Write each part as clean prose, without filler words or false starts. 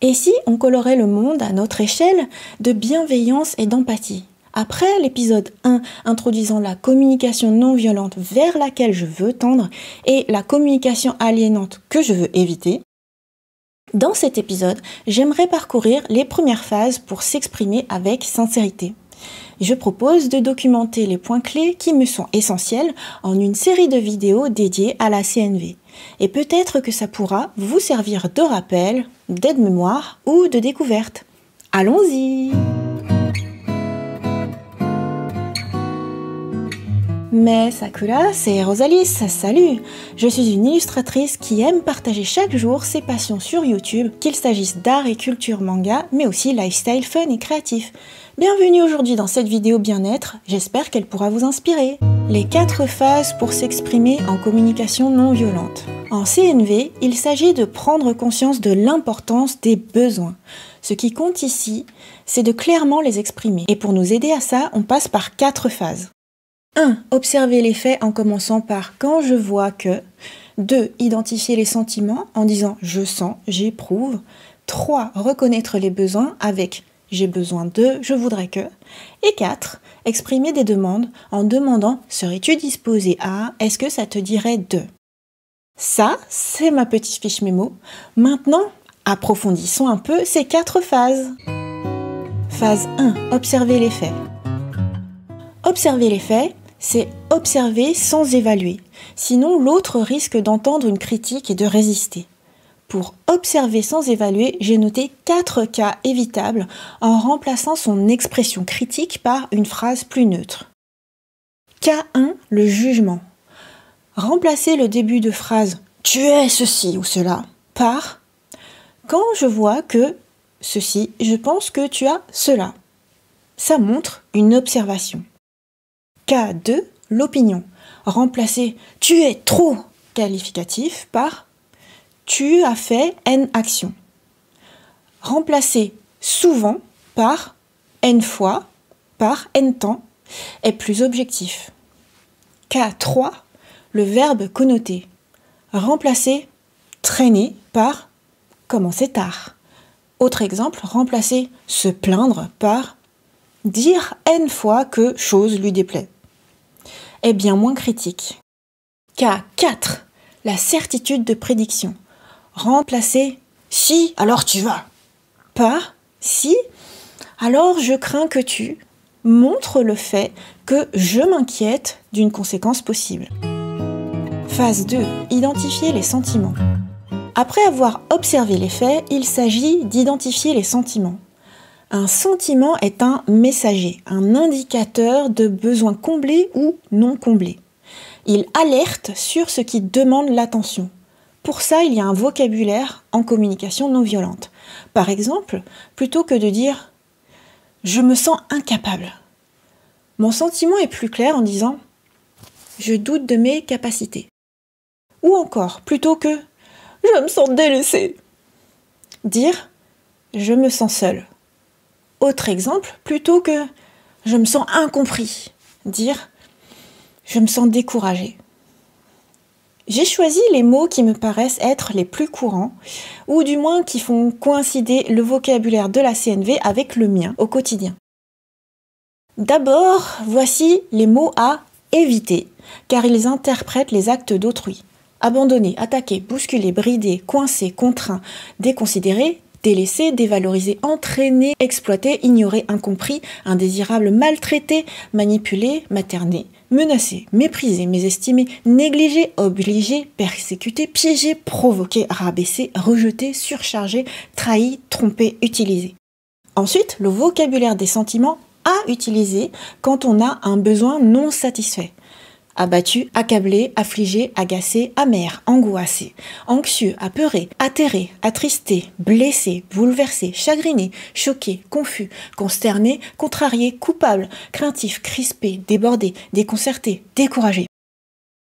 Et si on colorait le monde à notre échelle de bienveillance et d'empathie? Après l'épisode 1 introduisant la communication non violente vers laquelle je veux tendre et la communication aliénante que je veux éviter, dans cet épisode, j'aimerais parcourir les premières phases pour s'exprimer avec sincérité. Je propose de documenter les points clés qui me sont essentiels en une série de vidéos dédiées à la CNV. Et peut-être que ça pourra vous servir de rappel, d'aide-mémoire ou de découverte. Allons-y! Mais Sakura, c'est Rosalis, salut! Je suis une illustratrice qui aime partager chaque jour ses passions sur YouTube, qu'il s'agisse d'art et culture manga, mais aussi lifestyle fun et créatif. Bienvenue aujourd'hui dans cette vidéo bien-être, j'espère qu'elle pourra vous inspirer. Les 4 phases pour s'exprimer en communication non violente. En CNV, il s'agit de prendre conscience de l'importance des besoins. Ce qui compte ici, c'est de clairement les exprimer. Et pour nous aider à ça, on passe par 4 phases. 1. Observer les faits en commençant par « quand je vois que ». 2. Identifier les sentiments en disant « je sens, j'éprouve ». 3. Reconnaître les besoins avec « j'ai besoin de, je voudrais que ». Et 4. Exprimer des demandes en demandant « serais-tu disposé à, est-ce que ça te dirait de ». Ça, c'est ma petite fiche mémo. Maintenant, approfondissons un peu ces 4 phases. Phase 1. Observer les faits. Observer les faits, c'est observer sans évaluer. Sinon, l'autre risque d'entendre une critique et de résister. Pour observer sans évaluer, j'ai noté 4 cas évitables en remplaçant son expression critique par une phrase plus neutre. Cas 1, le jugement. Remplacez le début de phrase « tu es ceci ou cela » par « quand je vois que ceci, je pense que tu as cela ». Ça montre une observation. Cas 2, l'opinion. Remplacez « tu es trop » qualificatif par « tu as fait N action ». Remplacez « souvent » par « N fois » par « N temps » est plus objectif. Cas 3, le verbe connoté. Remplacez « traîner » par « commencer tard ». Autre exemple, remplacez « se plaindre » par « dire N fois que chose lui déplaît » est bien moins critique. Cas 4, la certitude de prédiction. Remplacez « si, alors tu vas » par « si, alors je crains que tu » montre le fait que je m'inquiète d'une conséquence possible. Phase 2, identifier les sentiments. Après avoir observé les faits, il s'agit d'identifier les sentiments. Un sentiment est un messager, un indicateur de besoins comblés ou non comblés. Il alerte sur ce qui demande l'attention. Pour ça, il y a un vocabulaire en communication non violente. Par exemple, plutôt que de dire « je me sens incapable », mon sentiment est plus clair en disant « je doute de mes capacités ». Ou encore, plutôt que « je me sens délaissé », dire « je me sens seul ». Autre exemple, plutôt que « je me sens incompris », dire « je me sens découragé ». J'ai choisi les mots qui me paraissent être les plus courants, ou du moins qui font coïncider le vocabulaire de la CNV avec le mien au quotidien. D'abord, voici les mots à éviter, car ils interprètent les actes d'autrui. Abandonner, attaquer, bousculer, brider, coincer, contraint, déconsidérer, délaisser, dévaloriser, entraîner, exploiter, ignorer, incompris, indésirable, maltraiter, manipuler, materner, menacer, mépriser, mésestimer, négliger, obliger, persécuter, piéger, provoquer, rabaisser, rejeter, surcharger, trahi, tromper, utiliser. Ensuite, le vocabulaire des sentiments à utiliser quand on a un besoin non satisfait. Abattu, accablé, affligé, agacé, amer, angoissé, anxieux, apeuré, atterré, attristé, blessé, bouleversé, chagriné, choqué, confus, consterné, contrarié, coupable, craintif, crispé, débordé, déconcerté, découragé.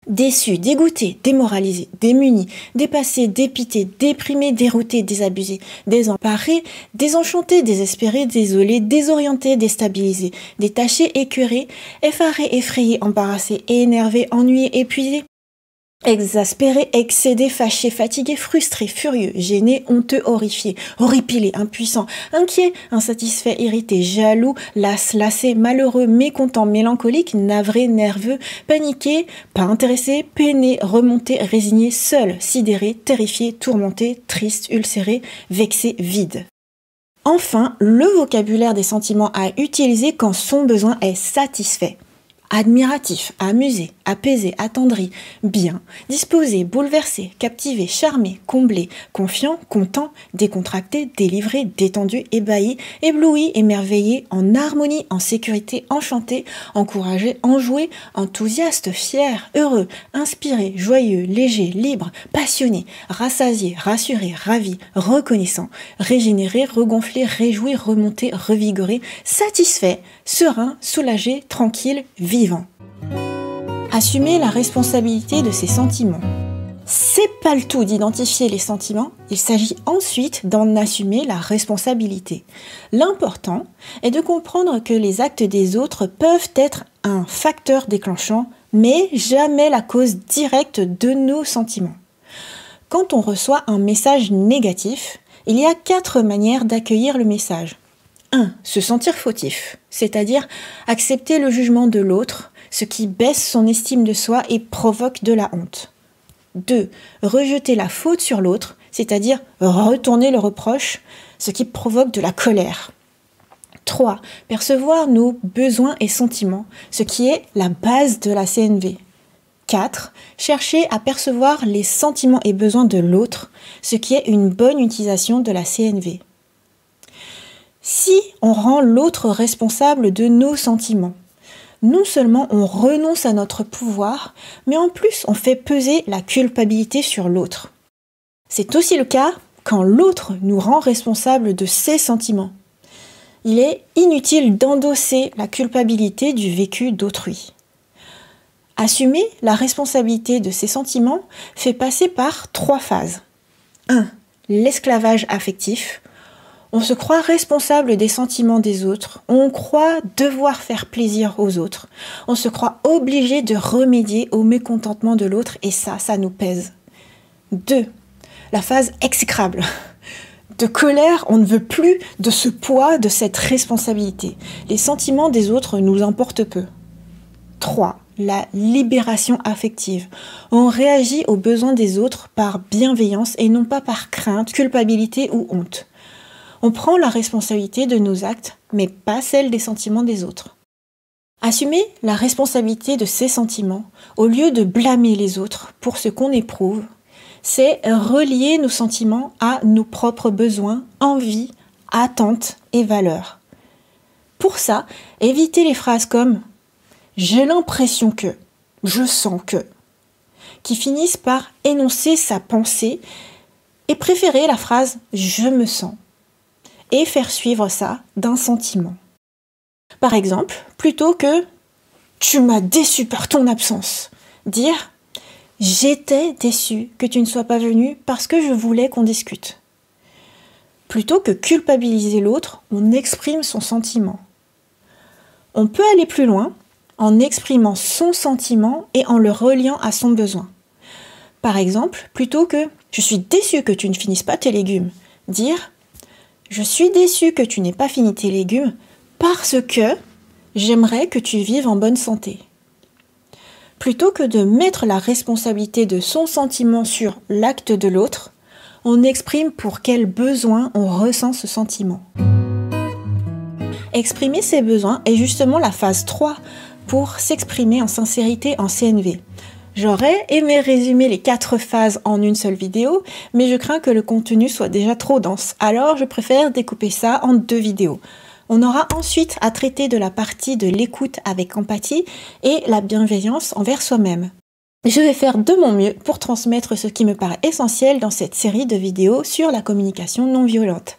Déçu, dégoûté, démoralisé, démuni, dépassé, dépité, déprimé, dérouté, désabusé, désemparé, désenchanté, désespéré, désolé, désorienté, déstabilisé, détaché, écœuré, effaré, effrayé, embarrassé, énervé, ennuyé, épuisé. Exaspéré, excédé, fâché, fatigué, frustré, furieux, gêné, honteux, horrifié, horripilé, impuissant, inquiet, insatisfait, irrité, jaloux, las, lassé, malheureux, mécontent, mélancolique, navré, nerveux, paniqué, pas intéressé, peiné, remonté, résigné, seul, sidéré, terrifié, tourmenté, triste, ulcéré, vexé, vide. Enfin, le vocabulaire des sentiments à utiliser quand son besoin est satisfait. Admiratif, amusé, apaisé, attendri, bien, disposé, bouleversé, captivé, charmé, comblé, confiant, content, décontracté, délivré, détendu, ébahi, ébloui, émerveillé, en harmonie, en sécurité, enchanté, encouragé, enjoué, enthousiaste, fier, heureux, inspiré, joyeux, léger, libre, passionné, rassasié, rassuré, ravi, reconnaissant, régénéré, regonflé, réjoui, remonté, revigoré, satisfait, serein, soulagé, tranquille, vivant. Assumer la responsabilité de ses sentiments. C'est pas le tout d'identifier les sentiments, il s'agit ensuite d'en assumer la responsabilité. L'important est de comprendre que les actes des autres peuvent être un facteur déclenchant, mais jamais la cause directe de nos sentiments. Quand on reçoit un message négatif, il y a 4 manières d'accueillir le message. 1. Se sentir fautif, c'est-à-dire accepter le jugement de l'autre, ce qui baisse son estime de soi et provoque de la honte. 2. Rejeter la faute sur l'autre, c'est-à-dire retourner le reproche, ce qui provoque de la colère. 3. Percevoir nos besoins et sentiments, ce qui est la base de la CNV. 4. Chercher à percevoir les sentiments et besoins de l'autre, ce qui est une bonne utilisation de la CNV. Si on rend l'autre responsable de nos sentiments, non seulement on renonce à notre pouvoir, mais en plus on fait peser la culpabilité sur l'autre. C'est aussi le cas quand l'autre nous rend responsable de ses sentiments. Il est inutile d'endosser la culpabilité du vécu d'autrui. Assumer la responsabilité de ses sentiments fait passer par 3 phases. 1. L'esclavage affectif. On se croit responsable des sentiments des autres, on croit devoir faire plaisir aux autres, on se croit obligé de remédier au mécontentement de l'autre et ça nous pèse. 2. La phase exécrable. De colère, on ne veut plus de ce poids, de cette responsabilité. Les sentiments des autres nous importent peu. 3. La libération affective. On réagit aux besoins des autres par bienveillance et non pas par crainte, culpabilité ou honte. On prend la responsabilité de nos actes, mais pas celle des sentiments des autres. Assumer la responsabilité de ses sentiments, au lieu de blâmer les autres pour ce qu'on éprouve, c'est relier nos sentiments à nos propres besoins, envies, attentes et valeurs. Pour ça, évitez les phrases comme « j'ai l'impression que »,« je sens que », qui finissent par énoncer sa pensée et préférez la phrase « je me sens » et faire suivre ça d'un sentiment. Par exemple, plutôt que « tu m'as déçu par ton absence », dire « j'étais déçu que tu ne sois pas venu parce que je voulais qu'on discute ». Plutôt que culpabiliser l'autre, on exprime son sentiment. On peut aller plus loin en exprimant son sentiment et en le reliant à son besoin. Par exemple, plutôt que « je suis déçu que tu ne finisses pas tes légumes », dire « je suis déçu que tu n'aies pas fini tes légumes parce que j'aimerais que tu vives en bonne santé. » Plutôt que de mettre la responsabilité de son sentiment sur l'acte de l'autre, on exprime pour quel besoin on ressent ce sentiment. Exprimer ses besoins est justement la phase 3 pour s'exprimer en sincérité en CNV. J'aurais aimé résumer les 4 phases en une seule vidéo, mais je crains que le contenu soit déjà trop dense, alors je préfère découper ça en 2 vidéos. On aura ensuite à traiter de la partie de l'écoute avec empathie et la bienveillance envers soi-même. Je vais faire de mon mieux pour transmettre ce qui me paraît essentiel dans cette série de vidéos sur la communication non violente.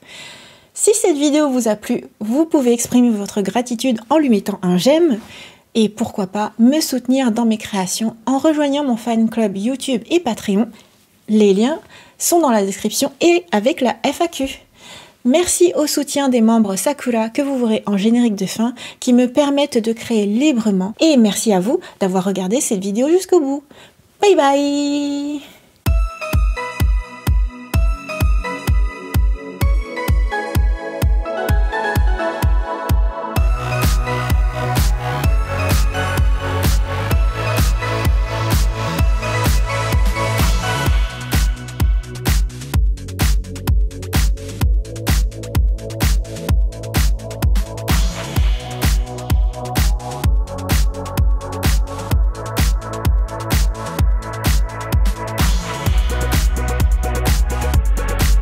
Si cette vidéo vous a plu, vous pouvez exprimer votre gratitude en lui mettant un j'aime, et pourquoi pas me soutenir dans mes créations en rejoignant mon fan club YouTube et Patreon. Les liens sont dans la description et avec la FAQ. Merci au soutien des membres Sakura que vous verrez en générique de fin qui me permettent de créer librement. Et merci à vous d'avoir regardé cette vidéo jusqu'au bout. Bye bye!